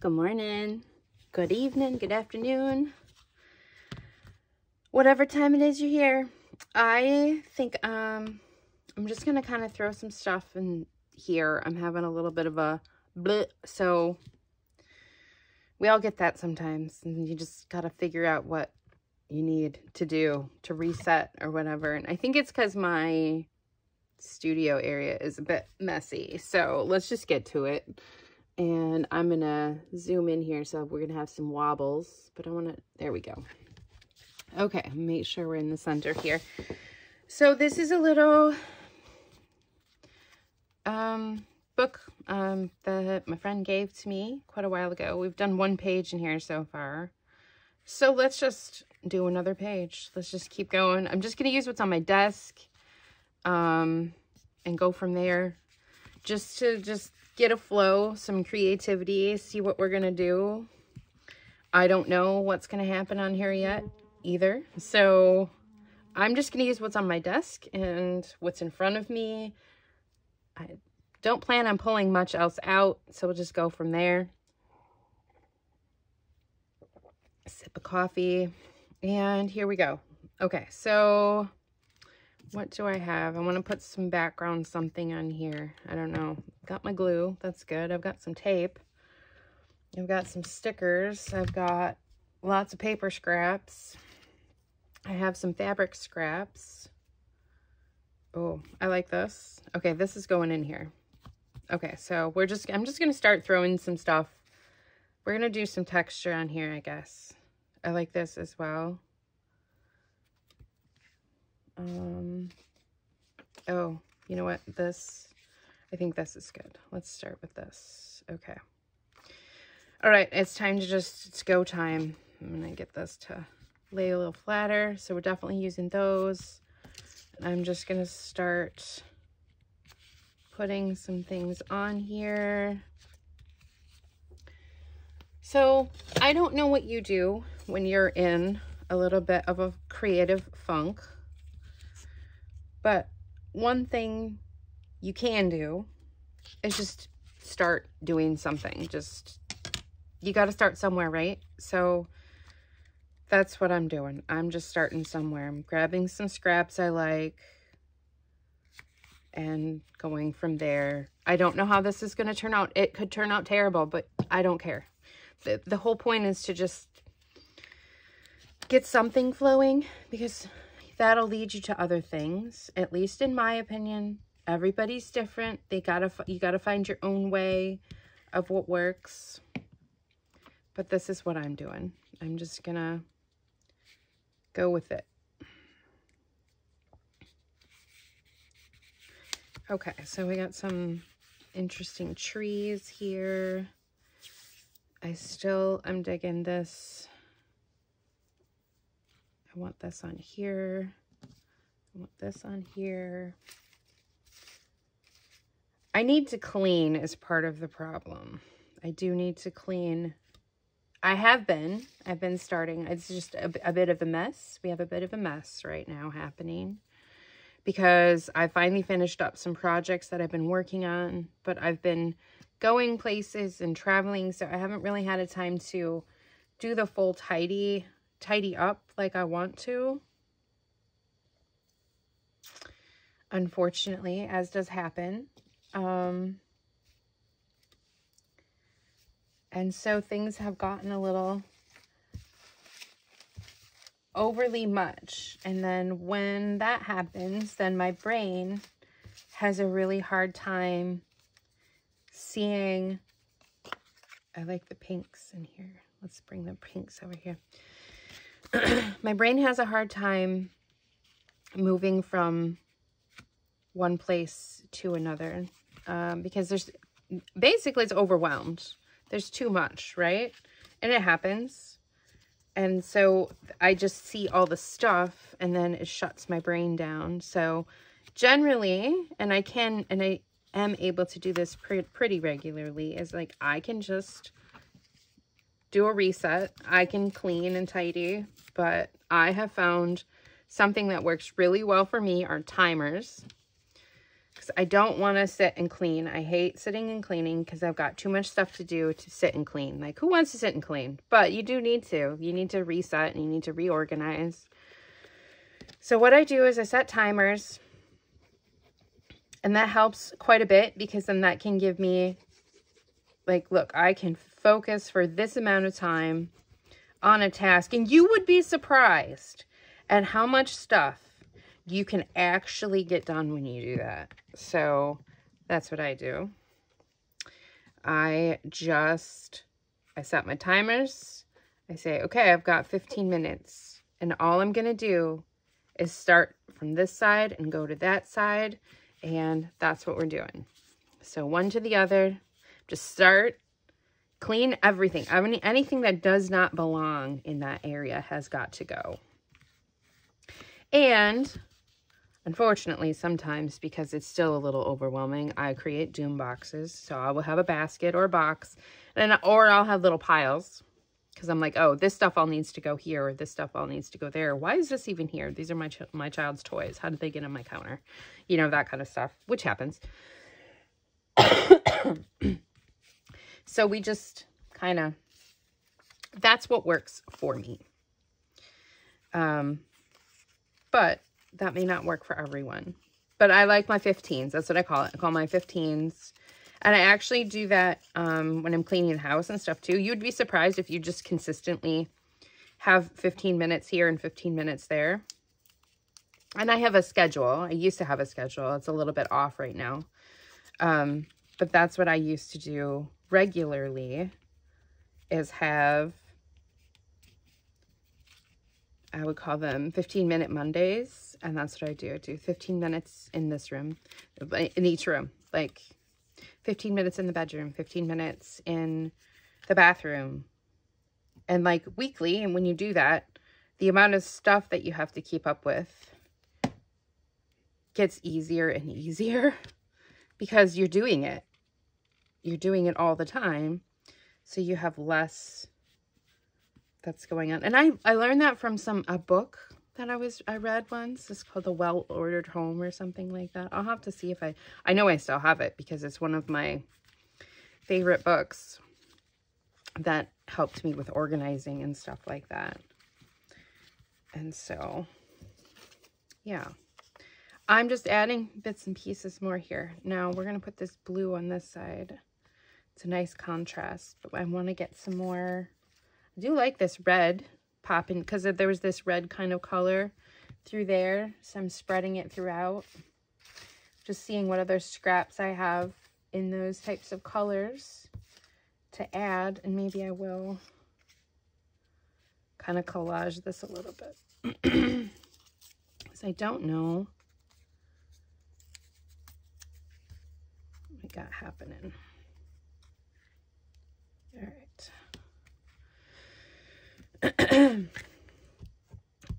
Good morning, good evening, good afternoon, whatever time it is you're here. I think I'm just gonna kind of throw some stuff in here. I'm having a little bit of a bleh, so we all get that sometimes, and you just gotta figure out what you need to do to reset or whatever. And I think it's because my studio area is a bit messy, so let's just get to it. And I'm gonna zoom in here, so we're gonna have some wobbles, but I wanna, there we go. Okay, make sure we're in the center here. So this is a little book that my friend gave to me quite a while ago. We've done one page in here so far. So let's just do another page. Let's just keep going. I'm just gonna use what's on my desk and go from there. Just to get a flow, some creativity, see what we're gonna do. I don't know what's gonna happen on here yet either. So I'm just gonna use what's on my desk and what's in front of me. I don't plan on pulling much else out, so we'll just go from there. A sip of coffee, and here we go. Okay, so what do I have? I want to put some background something on here. I don't know. Got my glue. That's good. I've got some tape. I've got some stickers. I've got lots of paper scraps. I have some fabric scraps. Oh, I like this. Okay, this is going in here. Okay, so I'm just going to start throwing some stuff. We're going to do some texture on here, I guess. I like this as well. Oh, you know what? I think this is good. Let's start with this. Okay. All right, it's time to it's go time. I'm gonna get this to lay a little flatter. So we're definitely using those. I'm just gonna start putting some things on here. So I don't know what you do when you're in a little bit of a creative funk, but one thing you can do is just start doing something. You got to start somewhere, right? So that's what I'm doing. I'm just starting somewhere. I'm grabbing some scraps I like and going from there. I don't know how this is going to turn out. It could turn out terrible, but I don't care. The whole point is to just get something flowing, because that'll lead you to other things. At least in my opinion, everybody's different. You gotta find your own way of what works. But this is what I'm doing. I'm just gonna go with it. Okay, so we got some interesting trees here. I'm digging this. I want this on here. I want this on here. I need to clean as part of the problem. I do need to clean. I've been starting. It's just a bit of a mess. We have a bit of a mess right now happening because I finally finished up some projects that I've been working on, but I've been going places and traveling, so I haven't really had a time to do the full tidy up like I want to. Unfortunately, as does happen. And so things have gotten a little overly much. And then when that happens, then my brain has a really hard time seeing. I like the pinks in here. Let's bring the pinks over here. My brain has a hard time moving from one place to another because it's overwhelmed. There's too much, right? And it happens. And so I just see all the stuff and then it shuts my brain down. So generally, and I am able to do this pretty regularly, is like I can just do a reset. I can clean and tidy, but I have found something that works really well for me are timers. because I don't want to sit and clean. I hate sitting and cleaning because I've got too much stuff to do to sit and clean. Like, who wants to sit and clean? But you do need to. You need to reset and you need to reorganize. So what I do is I set timers, and that helps quite a bit because then that can give me, like, look, I can focus for this amount of time on a task, and you would be surprised at how much stuff you can actually get done when you do that. So that's what I do. I set my timers. I say, okay, I've got 15 minutes, and all I'm going to do is start from this side and go to that side, and that's what we're doing. So one to the other, just start, clean everything. I mean, anything that does not belong in that area has got to go. And unfortunately, sometimes, because it's still a little overwhelming, I create doom boxes. So I will have a basket or a box, or I'll have little piles, because I'm like, oh, this stuff all needs to go here, or this stuff all needs to go there. Why is this even here? These are my child's toys. How did they get on my counter? You know, that kind of stuff, which happens. So we just kind of, that's what works for me. But that may not work for everyone. But I like my 15s. That's what I call it. I call my 15s. And I actually do that when I'm cleaning the house and stuff too. You'd be surprised if you just consistently have 15 minutes here and 15 minutes there. And I have a schedule. I used to have a schedule. It's a little bit off right now. But that's what I used to do regularly, is have, I would call them 15-minute Mondays. And that's what I do. I do 15 minutes in this room, in each room. Like 15 minutes in the bedroom, 15 minutes in the bathroom. And like weekly, and when you do that, the amount of stuff that you have to keep up with gets easier and easier because you're doing it. You're doing it all the time. So you have less that's going on. And I learned that from a book that I read once. It's called The Well-Ordered Home or something like that. I'll have to see if I know I still have it because it's one of my favorite books that helped me with organizing and stuff like that. And so, yeah. I'm just adding bits and pieces more here. Now we're going to put this blue on this side. It's a nice contrast, but I want to get some more. I do like this red popping because there was this red kind of color through there. So I'm spreading it throughout. Just seeing what other scraps I have in those types of colors to add. And maybe I will kind of collage this a little bit. Because I don't know what we got happening. All right.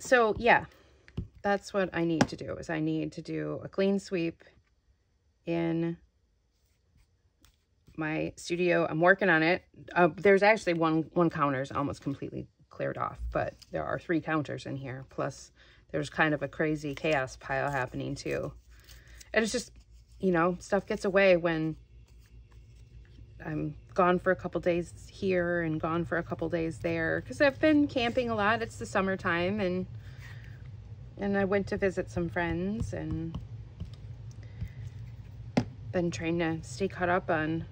So yeah, that's what I need to do, is I need to do a clean sweep in my studio. I'm working on it. There's actually one counter is almost completely cleared off, but there are 3 counters in here. Plus there's kind of a crazy chaos pile happening too. And it's just, you know, stuff gets away when I'm gone for a couple days here and gone for a couple days there, because I've been camping a lot. It's the summertime, and I went to visit some friends and been trying to stay caught up on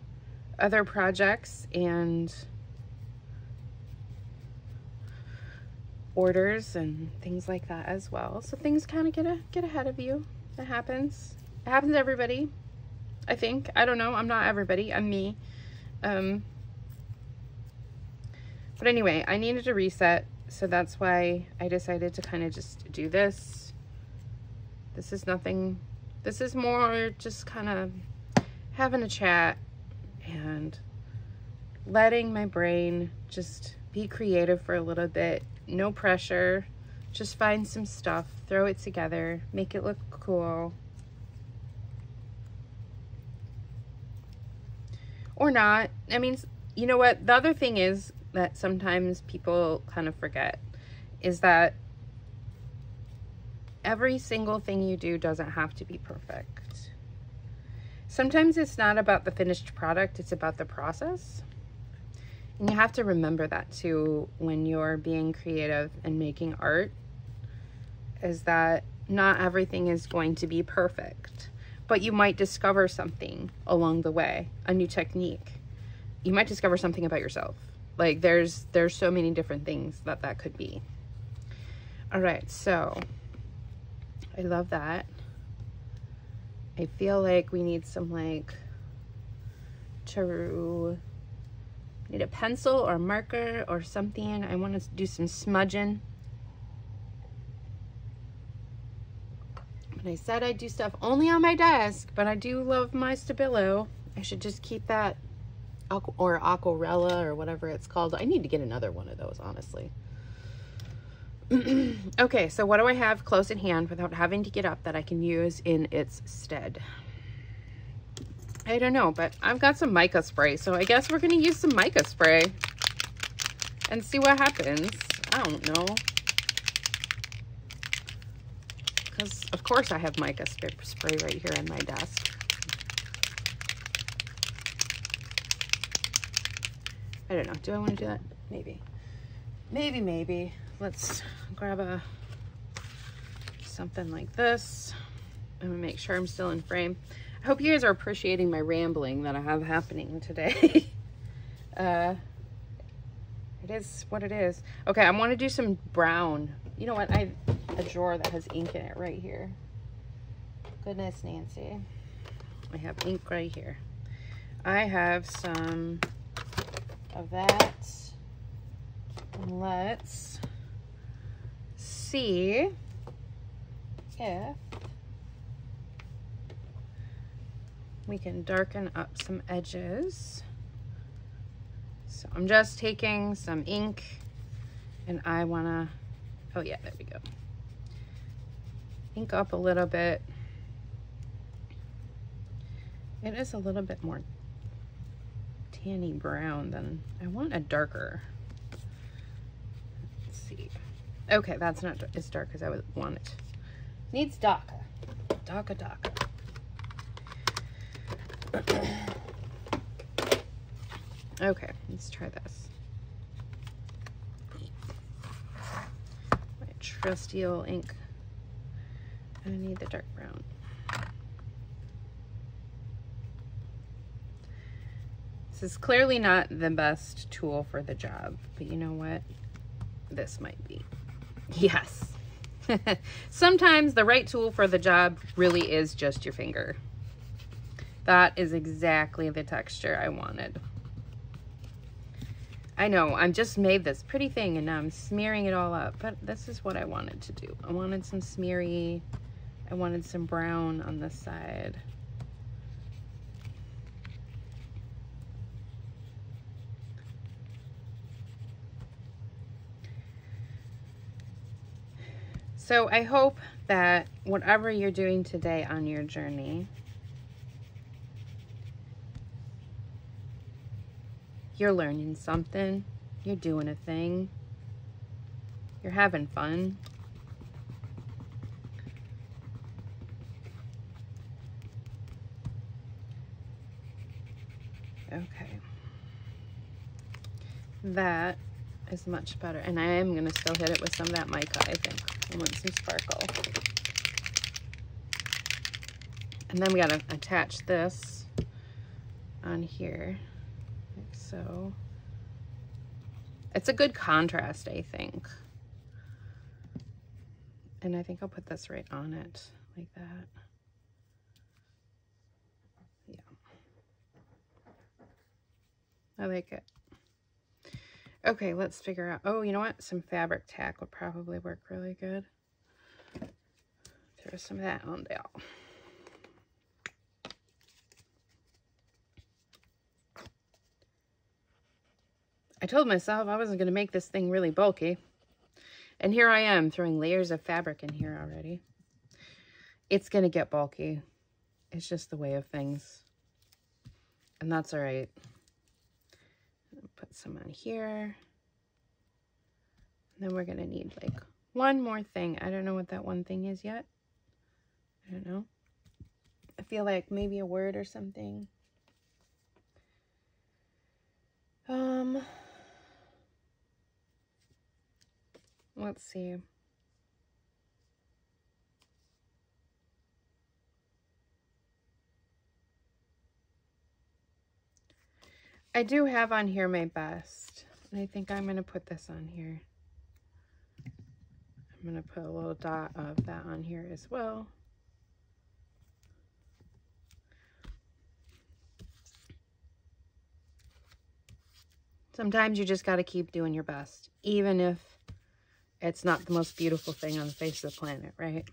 other projects and orders and things like that as well. So things kind of get ahead of you. It happens. It happens to everybody, I think. I don't know. I'm not everybody. I'm me. But anyway, I needed to reset, so that's why I decided to kind of just do this. This is nothing. This is more just kind of having a chat and letting my brain just be creative for a little bit. No pressure. Just find some stuff, throw it together, make it look cool. Or not. I mean, you know what? The other thing is that sometimes people kind of forget is that every single thing you do doesn't have to be perfect. Sometimes it's not about the finished product, it's about the process. And you have to remember that too when you're being creative and making art, is that not everything is going to be perfect, but you might discover something along the way, a new technique. You might discover something about yourself. Like there's so many different things that could be. All right, so I love that. I feel like we need some like need a pencil or marker or something. I want to do some smudging. But I said I'd do stuff only on my desk, but I do love my Stabilo. I should just keep that, or Aquarella or whatever it's called. I need to get another one of those, honestly. Okay, so what do I have close at hand without having to get up that I can use in its stead? I don't know, but I've got some mica spray, so I guess we're going to use some mica spray and see what happens. I don't know. Because, of course, I have mica spray right here on my desk. I don't know. Do I want to do that? Maybe. Maybe. Let's grab something like this. I'm going to make sure I'm still in frame. I hope you guys are appreciating my rambling that I have happening today. It is what it is. Okay, I want to do some brown. You know what? I have a drawer that has ink in it right here. Goodness, Nancy. I have ink right here. I have some of that. Let's see if we can darken up some edges. So I'm just taking some ink and I wanna, oh yeah, there we go. Ink up a little bit. It is a little bit more tanny brown than, I want a darker. Let's see. Okay, that's not as dark as I would want it. Needs darker. Darker. Okay, let's try this. My trusty old ink. I need the dark brown. This is clearly not the best tool for the job, but you know what? This might be. Yes. Sometimes the right tool for the job really is just your finger. That is exactly the texture I wanted. I know, I'm just made this pretty thing and now I'm smearing it all up, but this is what I wanted to do. I wanted some smeary, I wanted some brown on this side. So I hope that whatever you're doing today on your journey, you're learning something, you're doing a thing, you're having fun. Okay. That is much better. And I am going to still hit it with some of that mica, I think. I want some sparkle. And then we got to attach this on here. Like so. It's a good contrast, I think. And I think I'll put this right on it, like that. Yeah. I like it. Okay, let's figure out, oh, you know what? Some fabric tack would probably work really good. Throw some of that on there. I told myself I wasn't going to make this thing really bulky. And here I am throwing layers of fabric in here already. It's going to get bulky. It's just the way of things. And that's all right. Put some on here. And then we're going to need like one more thing. I don't know what that one thing is yet. I don't know. I feel like maybe a word or something. Let's see. I do have on here my best, and I think I'm going to put this on here. I'm going to put a little dot of that on here as well. Sometimes you just got to keep doing your best, even if it's not the most beautiful thing on the face of the planet, right?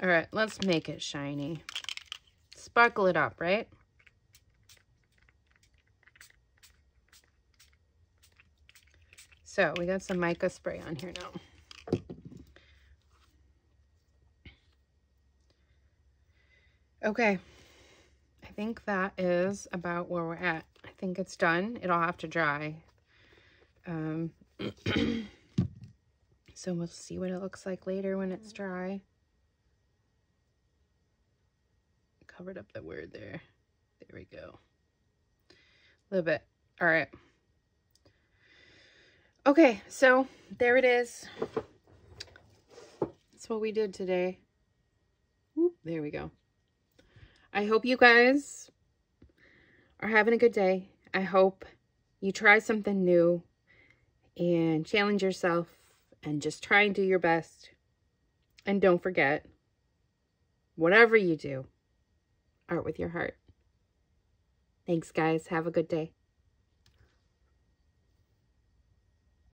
All right, let's make it shiny. Sparkle it up, right? So we got some mica spray on here now. Okay, I think that is about where we're at. I think it's done. It'll have to dry. So we'll see what it looks like later when it's dry. Covered up the word there. There we go. A little bit. All right. Okay, so there it is. That's what we did today. Whoop, there we go. I hope you guys are having a good day. I hope you try something new and challenge yourself and just try and do your best. And don't forget, whatever you do, art with your heart. Thanks, guys. Have a good day.